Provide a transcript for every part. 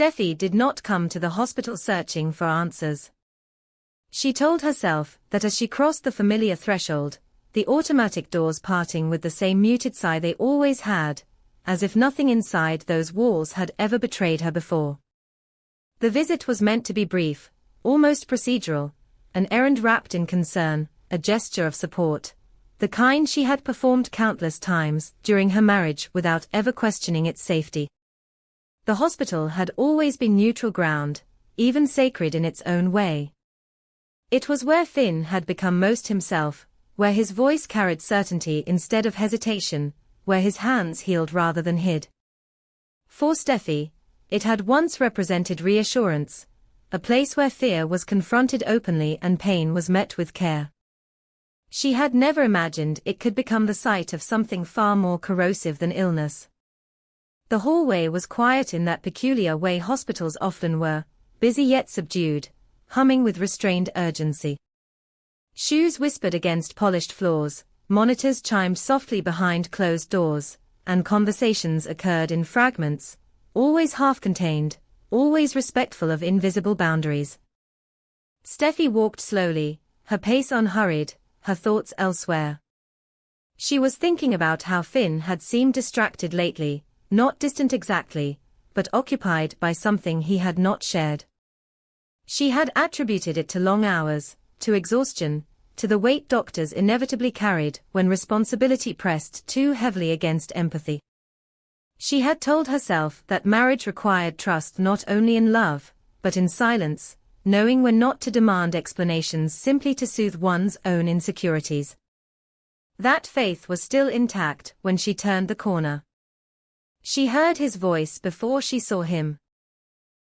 Steffy did not come to the hospital searching for answers. She told herself that as she crossed the familiar threshold, the automatic doors parting with the same muted sigh they always had, as if nothing inside those walls had ever betrayed her before. The visit was meant to be brief, almost procedural, an errand wrapped in concern, a gesture of support, the kind she had performed countless times during her marriage without ever questioning its safety. The hospital had always been neutral ground, even sacred in its own way. It was where Finn had become most himself, where his voice carried certainty instead of hesitation, where his hands healed rather than hid. For Steffy, it had once represented reassurance, a place where fear was confronted openly and pain was met with care. She had never imagined it could become the site of something far more corrosive than illness. The hallway was quiet in that peculiar way hospitals often were, busy yet subdued, humming with restrained urgency. Shoes whispered against polished floors, monitors chimed softly behind closed doors, and conversations occurred in fragments, always half-contained, always respectful of invisible boundaries. Steffy walked slowly, her pace unhurried, her thoughts elsewhere. She was thinking about how Finn had seemed distracted lately, not distant exactly, but occupied by something he had not shared. She had attributed it to long hours, to exhaustion, to the weight doctors inevitably carried when responsibility pressed too heavily against empathy. She had told herself that marriage required trust not only in love, but in silence, knowing when not to demand explanations simply to soothe one's own insecurities. That faith was still intact when she turned the corner. She heard his voice before she saw him.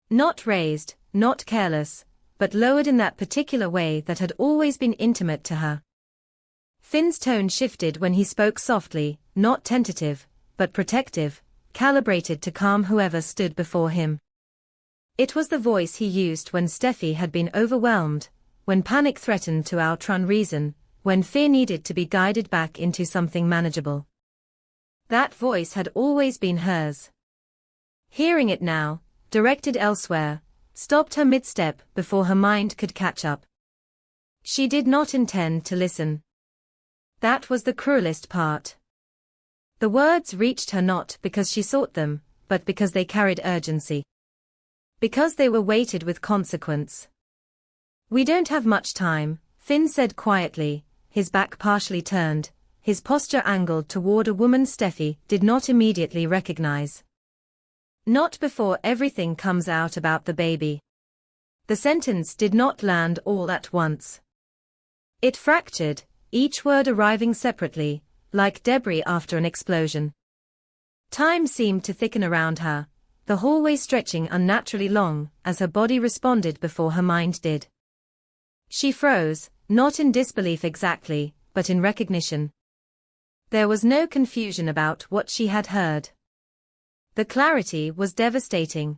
Not raised, not careless, but lowered in that particular way that had always been intimate to her. Finn's tone shifted when he spoke softly, not tentative, but protective, calibrated to calm whoever stood before him. It was the voice he used when Steffy had been overwhelmed, when panic threatened to outrun reason, when fear needed to be guided back into something manageable. That voice had always been hers. Hearing it now, directed elsewhere, stopped her mid-step before her mind could catch up. She did not intend to listen. That was the cruelest part. The words reached her not because she sought them, but because they carried urgency. Because they were weighted with consequence. "We don't have much time," Finn said quietly, his back partially turned, his posture angled toward a woman Steffy did not immediately recognize. "Not before everything comes out about the baby." The sentence did not land all at once. It fractured, each word arriving separately, like debris after an explosion. Time seemed to thicken around her, the hallway stretching unnaturally long as her body responded before her mind did. She froze, not in disbelief exactly, but in recognition. There was no confusion about what she had heard. The clarity was devastating.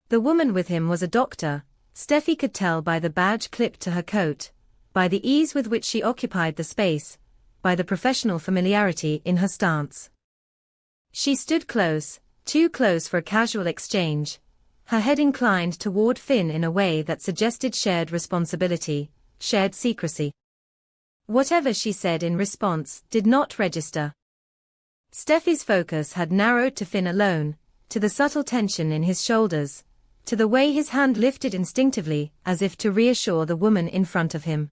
The woman with him was a doctor, Steffy could tell by the badge clipped to her coat, by the ease with which she occupied the space, by the professional familiarity in her stance. She stood close, too close for a casual exchange, her head inclined toward Finn in a way that suggested shared responsibility, shared secrecy. Whatever she said in response did not register. Steffy's focus had narrowed to Finn alone, to the subtle tension in his shoulders, to the way his hand lifted instinctively as if to reassure the woman in front of him.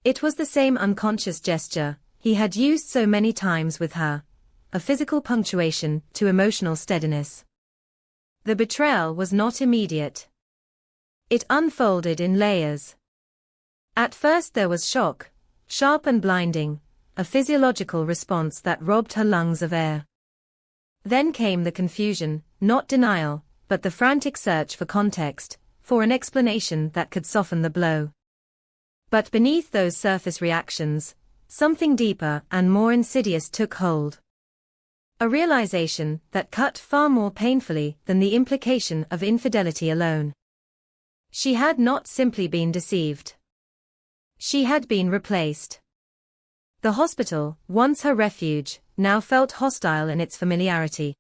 It was the same unconscious gesture he had used so many times with her, a physical punctuation to emotional steadiness. The betrayal was not immediate. It unfolded in layers. At first there was shock, sharp and blinding, a physiological response that robbed her lungs of air. Then came the confusion, not denial, but the frantic search for context, for an explanation that could soften the blow. But beneath those surface reactions, something deeper and more insidious took hold. A realization that cut far more painfully than the implication of infidelity alone. She had not simply been deceived. She had been replaced. The hospital, once her refuge, now felt hostile in its familiarity.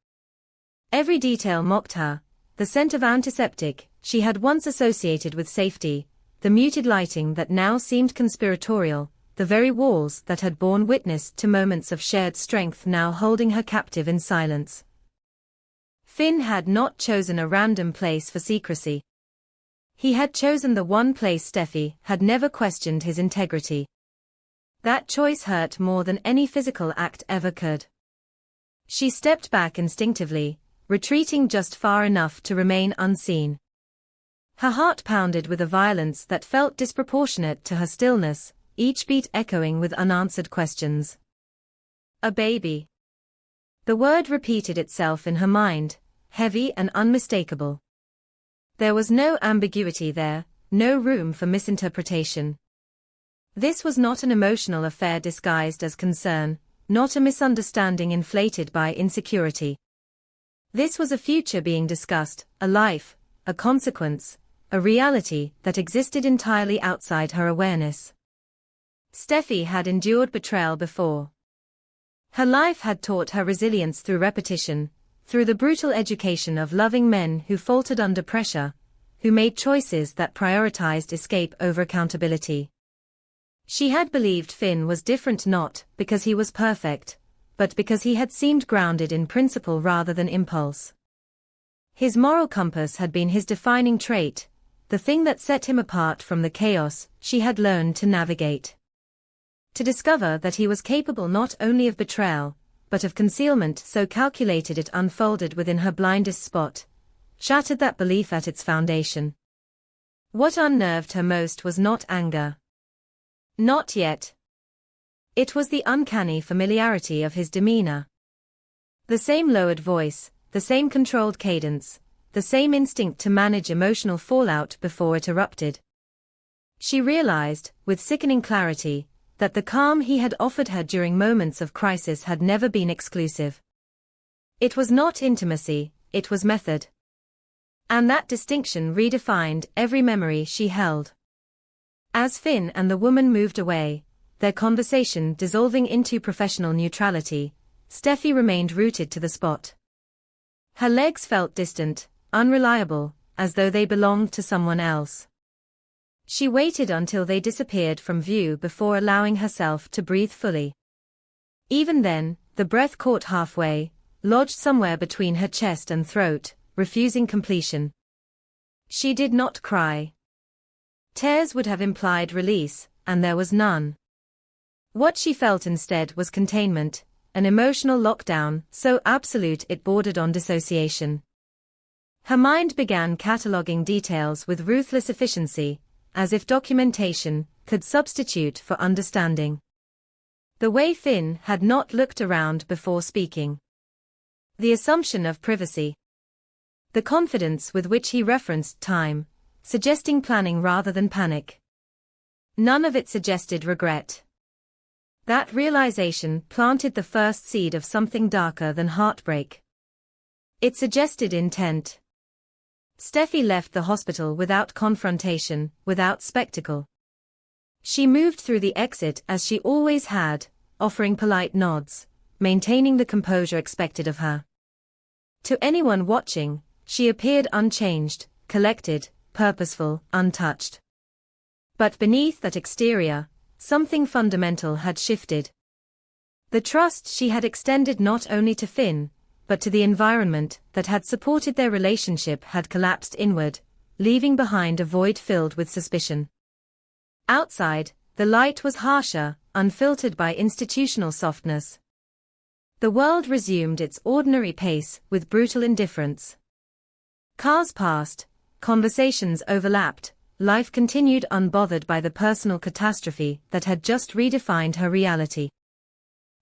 Every detail mocked her, the scent of antiseptic she had once associated with safety, the muted lighting that now seemed conspiratorial, the very walls that had borne witness to moments of shared strength now holding her captive in silence. Finn had not chosen a random place for secrecy. He had chosen the one place Steffy had never questioned his integrity. That choice hurt more than any physical act ever could. She stepped back instinctively, retreating just far enough to remain unseen. Her heart pounded with a violence that felt disproportionate to her stillness, each beat echoing with unanswered questions. A baby. The word repeated itself in her mind, heavy and unmistakable. There was no ambiguity there, no room for misinterpretation. This was not an emotional affair disguised as concern, not a misunderstanding inflated by insecurity. This was a future being discussed, a life, a consequence, a reality that existed entirely outside her awareness. Steffy had endured betrayal before. Her life had taught her resilience through repetition, through the brutal education of loving men who faltered under pressure, who made choices that prioritized escape over accountability. She had believed Finn was different not because he was perfect, but because he had seemed grounded in principle rather than impulse. His moral compass had been his defining trait, the thing that set him apart from the chaos she had learned to navigate. To discover that he was capable not only of betrayal, but of concealment so calculated it unfolded within her blindest spot, shattered that belief at its foundation. What unnerved her most was not anger. Not yet. It was the uncanny familiarity of his demeanor. The same lowered voice, the same controlled cadence, the same instinct to manage emotional fallout before it erupted. She realized, with sickening clarity, that the calm he had offered her during moments of crisis had never been exclusive. It was not intimacy, it was method. And that distinction redefined every memory she held. As Finn and the woman moved away, their conversation dissolving into professional neutrality, Steffy remained rooted to the spot. Her legs felt distant, unreliable, as though they belonged to someone else. She waited until they disappeared from view before allowing herself to breathe fully. Even then, the breath caught halfway, lodged somewhere between her chest and throat, refusing completion. She did not cry. Tears would have implied release, and there was none. What she felt instead was containment, an emotional lockdown so absolute it bordered on dissociation. Her mind began cataloging details with ruthless efficiency, as if documentation could substitute for understanding. The way Finn had not looked around before speaking. The assumption of privacy. The confidence with which he referenced time, suggesting planning rather than panic. None of it suggested regret. That realization planted the first seed of something darker than heartbreak. It suggested intent. Steffy left the hospital without confrontation, without spectacle. She moved through the exit as she always had, offering polite nods, maintaining the composure expected of her. To anyone watching, she appeared unchanged, collected, purposeful, untouched. But beneath that exterior, something fundamental had shifted. The trust she had extended not only to Finn, but to the environment that had supported their relationship had collapsed inward, leaving behind a void filled with suspicion. Outside, the light was harsher, unfiltered by institutional softness. The world resumed its ordinary pace with brutal indifference. Cars passed, conversations overlapped, life continued unbothered by the personal catastrophe that had just redefined her reality.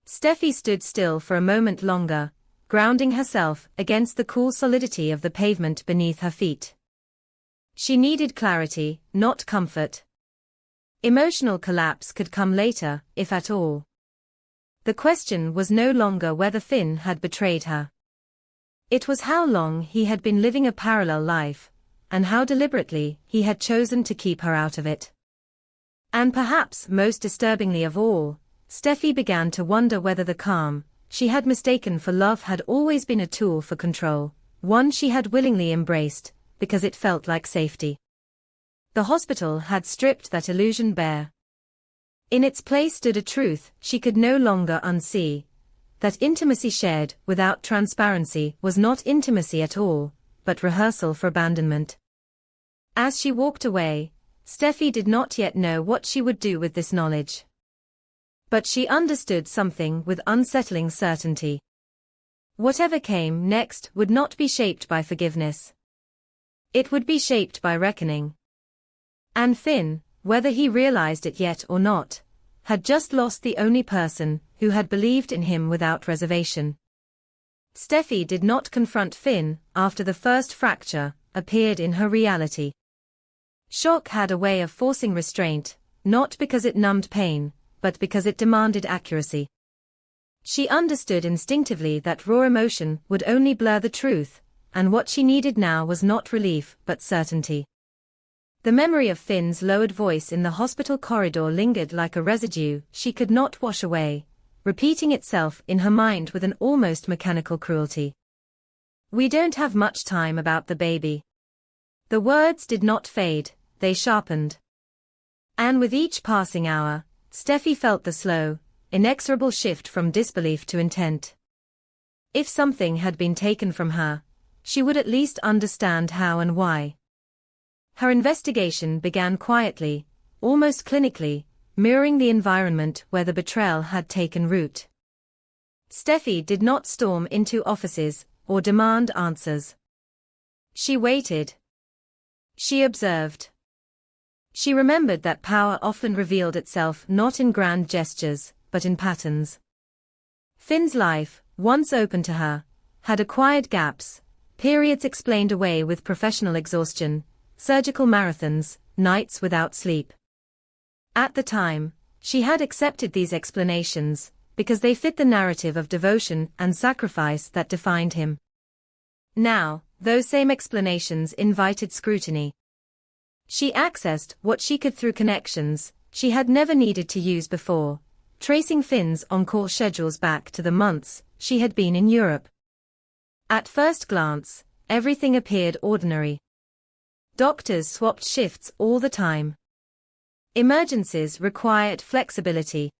Steffy stood still for a moment longer, grounding herself against the cool solidity of the pavement beneath her feet. She needed clarity, not comfort. Emotional collapse could come later, if at all. The question was no longer whether Finn had betrayed her. It was how long he had been living a parallel life, and how deliberately he had chosen to keep her out of it. And perhaps most disturbingly of all, Steffy began to wonder whether the calm she had mistaken for love had always been a tool for control, one she had willingly embraced, because it felt like safety. The hospital had stripped that illusion bare. In its place stood a truth she could no longer unsee, that intimacy shared without transparency was not intimacy at all, but rehearsal for abandonment. As she walked away, Steffi did not yet know what she would do with this knowledge. But she understood something with unsettling certainty. Whatever came next would not be shaped by forgiveness. It would be shaped by reckoning. And Finn, whether he realized it yet or not, had just lost the only person who had believed in him without reservation. Steffi did not confront Finn after the first fracture appeared in her reality. Shock had a way of forcing restraint, not because it numbed pain, but because it demanded accuracy. She understood instinctively that raw emotion would only blur the truth, and what she needed now was not relief but certainty. The memory of Finn's lowered voice in the hospital corridor lingered like a residue she could not wash away, repeating itself in her mind with an almost mechanical cruelty. "We don't have much time about the baby." The words did not fade, they sharpened. And with each passing hour, Steffi felt the slow, inexorable shift from disbelief to intent. If something had been taken from her, she would at least understand how and why. Her investigation began quietly, almost clinically, mirroring the environment where the betrayal had taken root. Steffi did not storm into offices or demand answers. She waited. She observed. She remembered that power often revealed itself not in grand gestures, but in patterns. Finn's life, once open to her, had acquired gaps, periods explained away with professional exhaustion, surgical marathons, nights without sleep. At the time, she had accepted these explanations, because they fit the narrative of devotion and sacrifice that defined him. Now, those same explanations invited scrutiny. She accessed what she could through connections she had never needed to use before, tracing Finn's on-call schedules back to the months she had been in Europe. At first glance, everything appeared ordinary. Doctors swapped shifts all the time. Emergencies required flexibility.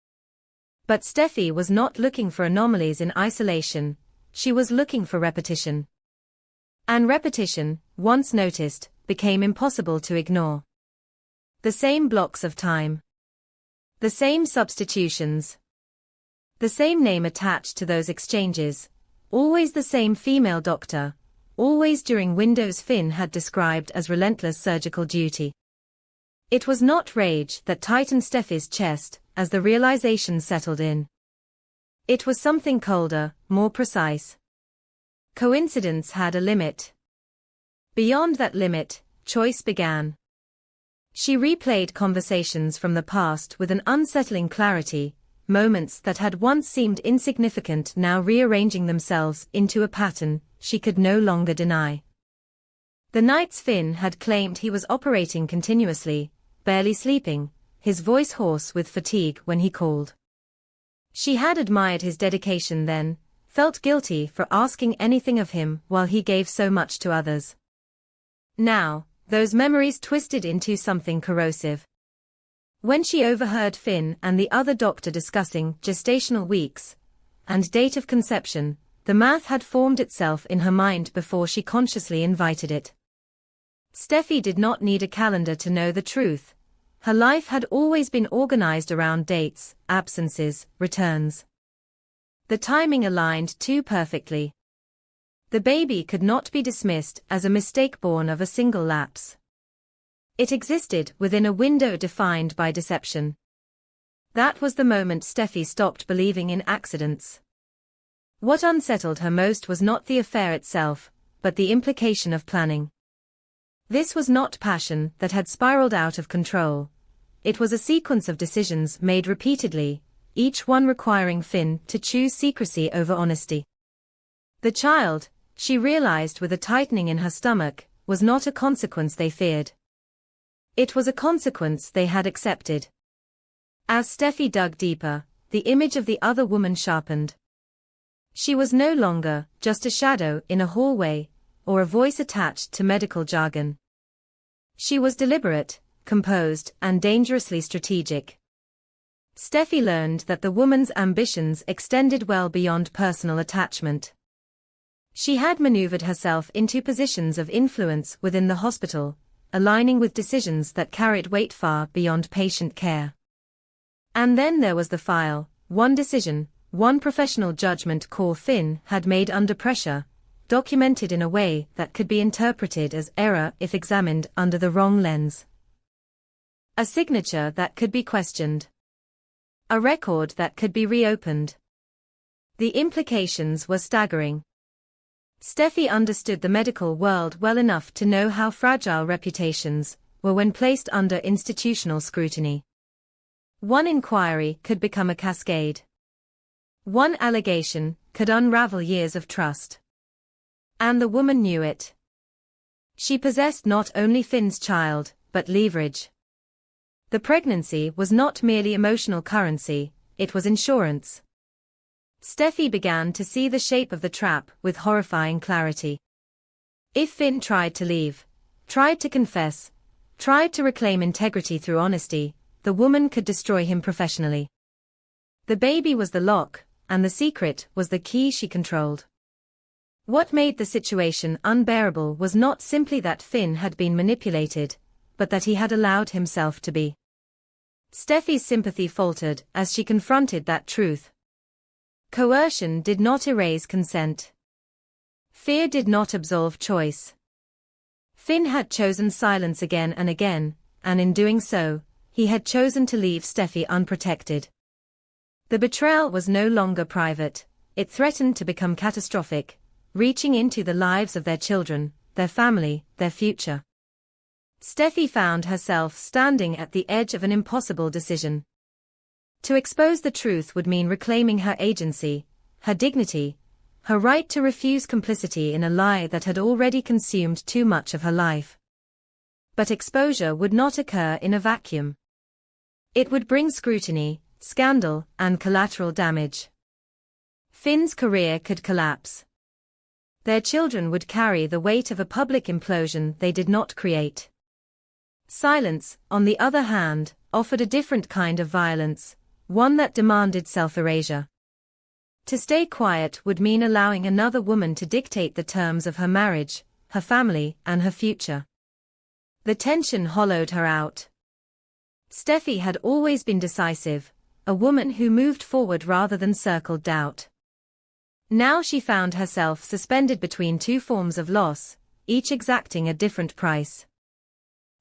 But Steffi was not looking for anomalies in isolation, she was looking for repetition. And repetition, once noticed, became impossible to ignore. The same blocks of time. The same substitutions. The same name attached to those exchanges. Always the same female doctor. Always during windows Finn had described as relentless surgical duty. It was not rage that tightened Steffi's chest as the realization settled in. It was something colder, more precise. Coincidence had a limit. Beyond that limit, choice began. She replayed conversations from the past with an unsettling clarity, moments that had once seemed insignificant now rearranging themselves into a pattern she could no longer deny. The nights Finn had claimed he was operating continuously, barely sleeping, his voice hoarse with fatigue when he called. She had admired his dedication then, felt guilty for asking anything of him while he gave so much to others. Now, those memories twisted into something corrosive. When she overheard Finn and the other doctor discussing gestational weeks and date of conception, the math had formed itself in her mind before she consciously invited it. Steffi did not need a calendar to know the truth. Her life had always been organized around dates, absences, returns. The timing aligned too perfectly. The baby could not be dismissed as a mistake born of a single lapse. It existed within a window defined by deception. That was the moment Steffi stopped believing in accidents. What unsettled her most was not the affair itself, but the implication of planning. This was not passion that had spiraled out of control. It was a sequence of decisions made repeatedly, each one requiring Finn to choose secrecy over honesty. The child, she realized with a tightening in her stomach, was not a consequence they feared. It was a consequence they had accepted. As Steffi dug deeper, the image of the other woman sharpened. She was no longer just a shadow in a hallway, or a voice attached to medical jargon. She was deliberate, composed, and dangerously strategic. Steffy learned that the woman's ambitions extended well beyond personal attachment. She had maneuvered herself into positions of influence within the hospital, aligning with decisions that carried weight far beyond patient care. And then there was the file, one decision, one professional judgment call Finn had made under pressure, documented in a way that could be interpreted as error if examined under the wrong lens. A signature that could be questioned. A record that could be reopened. The implications were staggering. Steffy understood the medical world well enough to know how fragile reputations were when placed under institutional scrutiny. One inquiry could become a cascade. One allegation could unravel years of trust. And the woman knew it. She possessed not only Finn's child, but leverage. The pregnancy was not merely emotional currency, it was insurance. Steffy began to see the shape of the trap with horrifying clarity. If Finn tried to leave, tried to confess, tried to reclaim integrity through honesty, the woman could destroy him professionally. The baby was the lock, and the secret was the key she controlled. What made the situation unbearable was not simply that Finn had been manipulated, but that he had allowed himself to be. Steffy's sympathy faltered as she confronted that truth. Coercion did not erase consent. Fear did not absolve choice. Finn had chosen silence again and again, and in doing so, he had chosen to leave Steffy unprotected. The betrayal was no longer private, it threatened to become catastrophic, reaching into the lives of their children, their family, their future. Steffy found herself standing at the edge of an impossible decision. To expose the truth would mean reclaiming her agency, her dignity, her right to refuse complicity in a lie that had already consumed too much of her life. But exposure would not occur in a vacuum. It would bring scrutiny, scandal, and collateral damage. Finn's career could collapse. Their children would carry the weight of a public implosion they did not create. Silence, on the other hand, offered a different kind of violence, one that demanded self-erasure. To stay quiet would mean allowing another woman to dictate the terms of her marriage, her family, and her future. The tension hollowed her out. Steffy had always been decisive, a woman who moved forward rather than circled doubt. Now she found herself suspended between two forms of loss, each exacting a different price.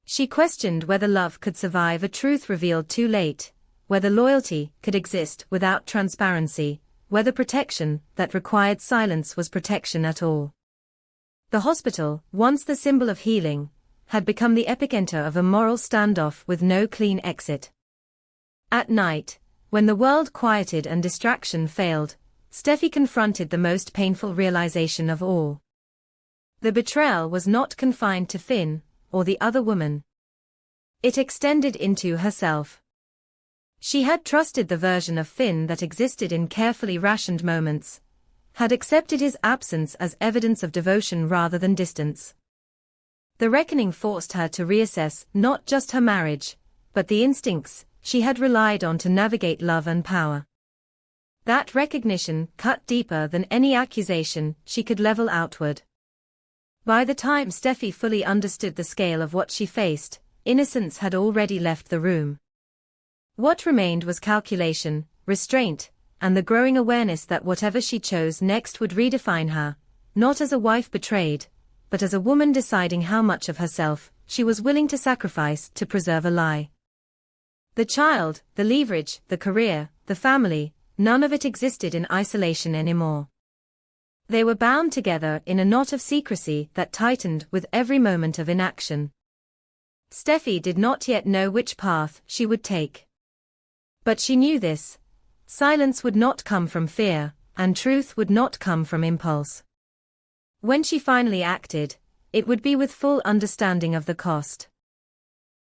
She questioned whether love could survive a truth revealed too late, whether loyalty could exist without transparency, whether protection that required silence was protection at all. The hospital, once the symbol of healing, had become the epicenter of a moral standoff with no clean exit. At night, when the world quieted and distraction failed, Steffy confronted the most painful realization of all. The betrayal was not confined to Finn, or the other woman. It extended into herself. She had trusted the version of Finn that existed in carefully rationed moments, had accepted his absence as evidence of devotion rather than distance. The reckoning forced her to reassess not just her marriage, but the instincts she had relied on to navigate love and power. That recognition cut deeper than any accusation she could level outward. By the time Steffy fully understood the scale of what she faced, innocence had already left the room. What remained was calculation, restraint, and the growing awareness that whatever she chose next would redefine her, not as a wife betrayed, but as a woman deciding how much of herself she was willing to sacrifice to preserve a lie. The child, the leverage, the career, the family, none of it existed in isolation anymore. They were bound together in a knot of secrecy that tightened with every moment of inaction. Steffy did not yet know which path she would take. But she knew this. Silence would not come from fear, and truth would not come from impulse. When she finally acted, it would be with full understanding of the cost.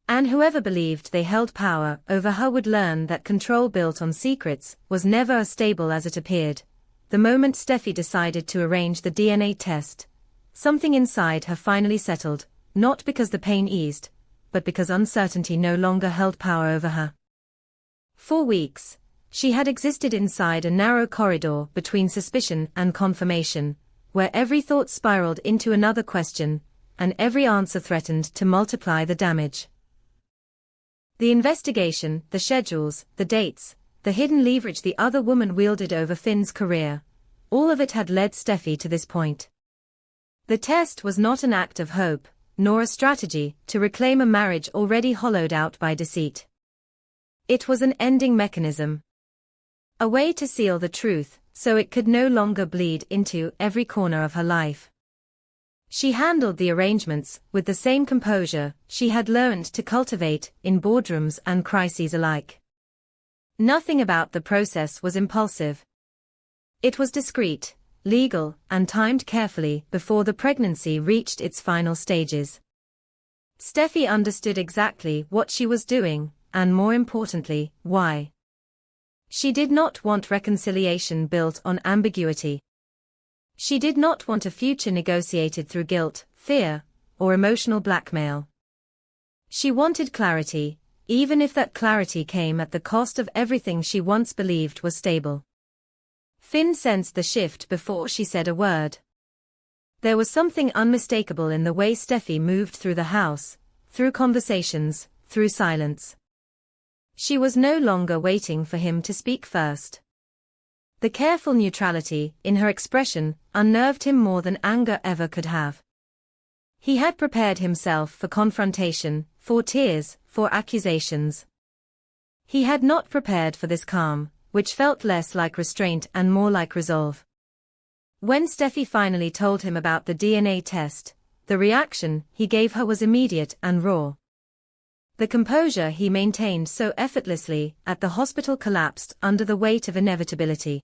And whoever believed they held power over her would learn that control built on secrets was never as stable as it appeared. The moment Steffy decided to arrange the DNA test, something inside her finally settled, not because the pain eased, but because uncertainty no longer held power over her. For weeks, she had existed inside a narrow corridor between suspicion and confirmation, where every thought spiraled into another question, and every answer threatened to multiply the damage. The investigation, the schedules, the dates, the hidden leverage the other woman wielded over Finn's career, all of it had led Steffy to this point. The test was not an act of hope, nor a strategy to reclaim a marriage already hollowed out by deceit. It was an ending mechanism. A way to seal the truth, so it could no longer bleed into every corner of her life. She handled the arrangements with the same composure she had learned to cultivate in boardrooms and crises alike. Nothing about the process was impulsive. It was discreet, legal, and timed carefully before the pregnancy reached its final stages. Steffy understood exactly what she was doing, and more importantly, why. She did not want reconciliation built on ambiguity. She did not want a future negotiated through guilt, fear, or emotional blackmail. She wanted clarity, even if that clarity came at the cost of everything she once believed was stable. Finn sensed the shift before she said a word. There was something unmistakable in the way Steffy moved through the house, through conversations, through silence. She was no longer waiting for him to speak first. The careful neutrality in her expression unnerved him more than anger ever could have. He had prepared himself for confrontation, for tears, for accusations. He had not prepared for this calm, which felt less like restraint and more like resolve. When Steffy finally told him about the DNA test, the reaction he gave her was immediate and raw. The composure he maintained so effortlessly at the hospital collapsed under the weight of inevitability.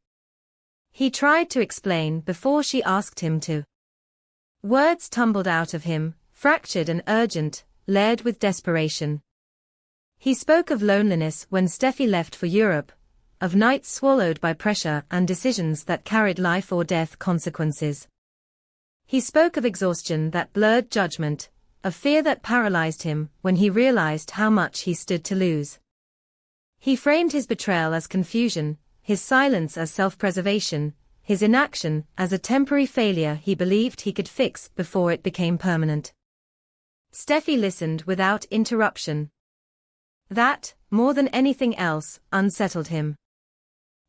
He tried to explain before she asked him to. Words tumbled out of him, fractured and urgent, layered with desperation. He spoke of loneliness when Steffy left for Europe, of nights swallowed by pressure and decisions that carried life or death consequences. He spoke of exhaustion that blurred judgment, of fear that paralyzed him when he realized how much he stood to lose. He framed his betrayal as confusion, his silence as self-preservation, his inaction as a temporary failure he believed he could fix before it became permanent. Steffy listened without interruption. That, more than anything else, unsettled him.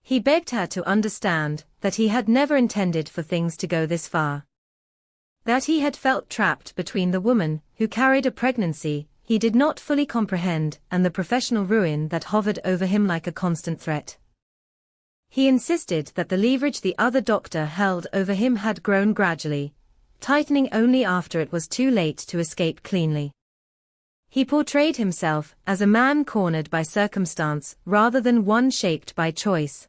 He begged her to understand that he had never intended for things to go this far. That he had felt trapped between the woman who carried a pregnancy he did not fully comprehend and the professional ruin that hovered over him like a constant threat. He insisted that the leverage the other doctor held over him had grown gradually, tightening only after it was too late to escape cleanly. He portrayed himself as a man cornered by circumstance rather than one shaped by choice.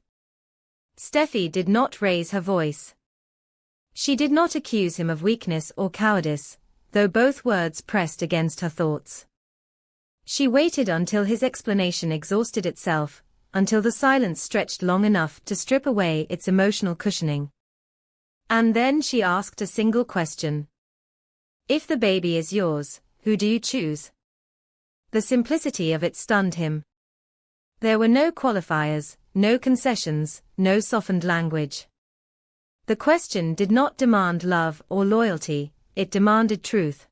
Steffy did not raise her voice. She did not accuse him of weakness or cowardice, though both words pressed against her thoughts. She waited until his explanation exhausted itself, until the silence stretched long enough to strip away its emotional cushioning. And then she asked a single question. If the baby is yours, who do you choose? The simplicity of it stunned him. There were no qualifiers, no concessions, no softened language. The question did not demand love or loyalty, it demanded truth.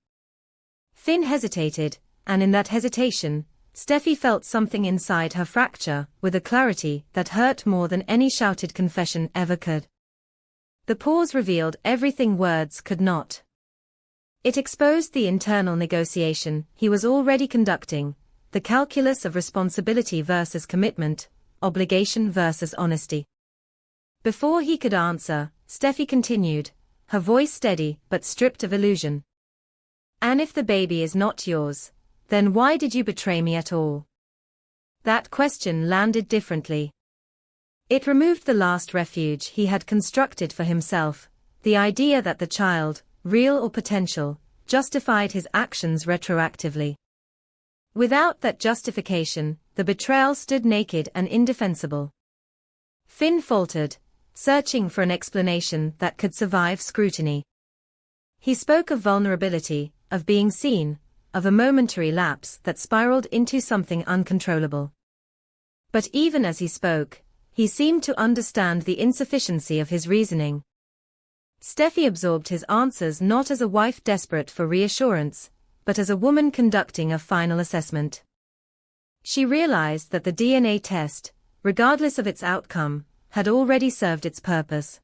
Finn hesitated, and in that hesitation, Steffy felt something inside her fracture with a clarity that hurt more than any shouted confession ever could. The pause revealed everything words could not. It exposed the internal negotiation he was already conducting, the calculus of responsibility versus commitment, obligation versus honesty. Before he could answer, Steffy continued, her voice steady but stripped of illusion. And if the baby is not yours, then why did you betray me at all? That question landed differently. It removed the last refuge he had constructed for himself, the idea that the child, real or potential, justified his actions retroactively. Without that justification, the betrayal stood naked and indefensible. Finn faltered, searching for an explanation that could survive scrutiny. He spoke of vulnerability, of being seen, of a momentary lapse that spiraled into something uncontrollable. But even as he spoke, he seemed to understand the insufficiency of his reasoning. Steffy absorbed his answers not as a wife desperate for reassurance, but as a woman conducting a final assessment. She realized that the DNA test, regardless of its outcome, had already served its purpose.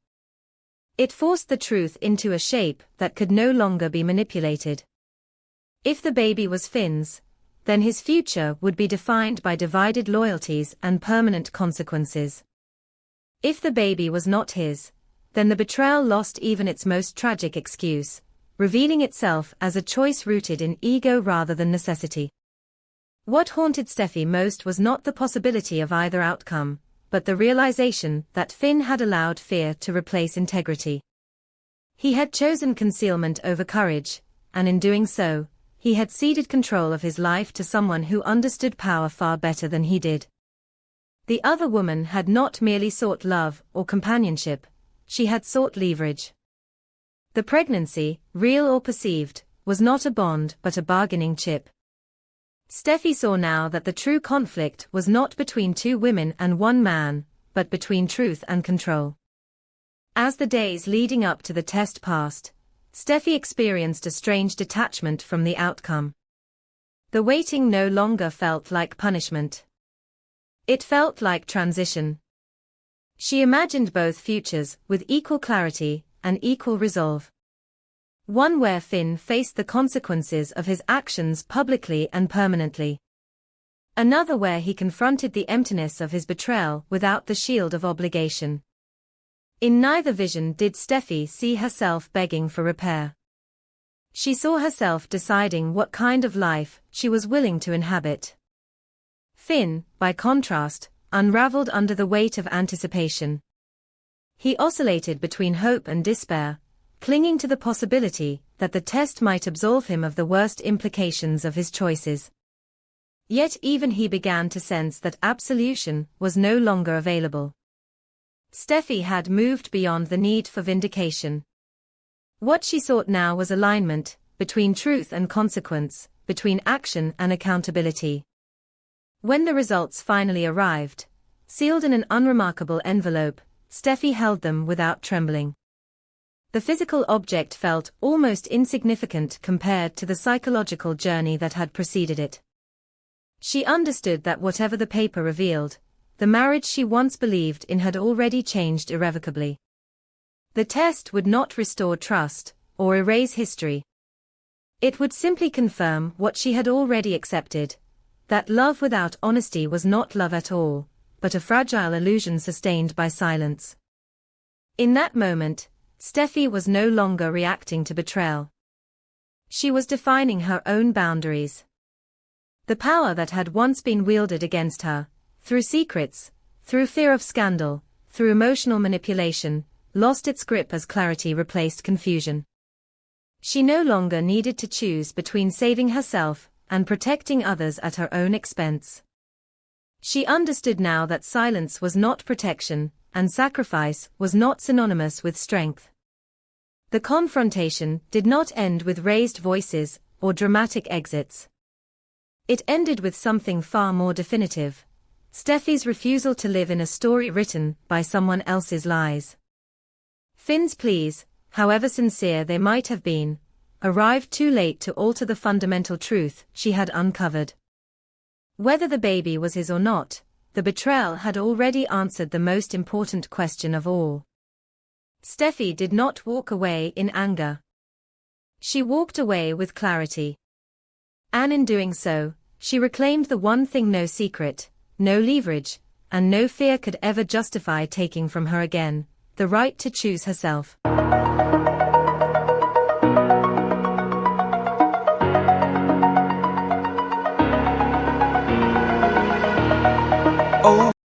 It forced the truth into a shape that could no longer be manipulated. If the baby was Finn's, then his future would be defined by divided loyalties and permanent consequences. If the baby was not his, then the betrayal lost even its most tragic excuse, revealing itself as a choice rooted in ego rather than necessity. What haunted Steffy most was not the possibility of either outcome, but the realization that Finn had allowed fear to replace integrity. He had chosen concealment over courage, and in doing so, he had ceded control of his life to someone who understood power far better than he did. The other woman had not merely sought love or companionship, she had sought leverage. The pregnancy, real or perceived, was not a bond but a bargaining chip. Steffy saw now that the true conflict was not between two women and one man, but between truth and control. As the days leading up to the test passed, Steffy experienced a strange detachment from the outcome. The waiting no longer felt like punishment. It felt like transition. She imagined both futures with equal clarity and equal resolve. One where Finn faced the consequences of his actions publicly and permanently. Another where he confronted the emptiness of his betrayal without the shield of obligation. In neither vision did Steffy see herself begging for repair. She saw herself deciding what kind of life she was willing to inhabit. Finn, by contrast, unraveled under the weight of anticipation. He oscillated between hope and despair, clinging to the possibility that the test might absolve him of the worst implications of his choices. Yet even he began to sense that absolution was no longer available. Steffy had moved beyond the need for vindication. What she sought now was alignment, between truth and consequence, between action and accountability. When the results finally arrived, sealed in an unremarkable envelope, Steffy held them without trembling. The physical object felt almost insignificant compared to the psychological journey that had preceded it. She understood that whatever the paper revealed, the marriage she once believed in had already changed irrevocably. The test would not restore trust, or erase history. It would simply confirm what she had already accepted, that love without honesty was not love at all, but a fragile illusion sustained by silence. In that moment, Steffy was no longer reacting to betrayal. She was defining her own boundaries. The power that had once been wielded against her, through secrets, through fear of scandal, through emotional manipulation, lost its grip as clarity replaced confusion. She no longer needed to choose between saving herself and protecting others at her own expense. She understood now that silence was not protection, and sacrifice was not synonymous with strength. The confrontation did not end with raised voices or dramatic exits. It ended with something far more definitive: Steffy's refusal to live in a story written by someone else's lies. Finn's pleas, however sincere they might have been, arrived too late to alter the fundamental truth she had uncovered. Whether the baby was his or not, the betrayal had already answered the most important question of all. Steffy did not walk away in anger. She walked away with clarity. And in doing so, she reclaimed the one thing no secret, no leverage, and no fear could ever justify taking from her again: the right to choose herself.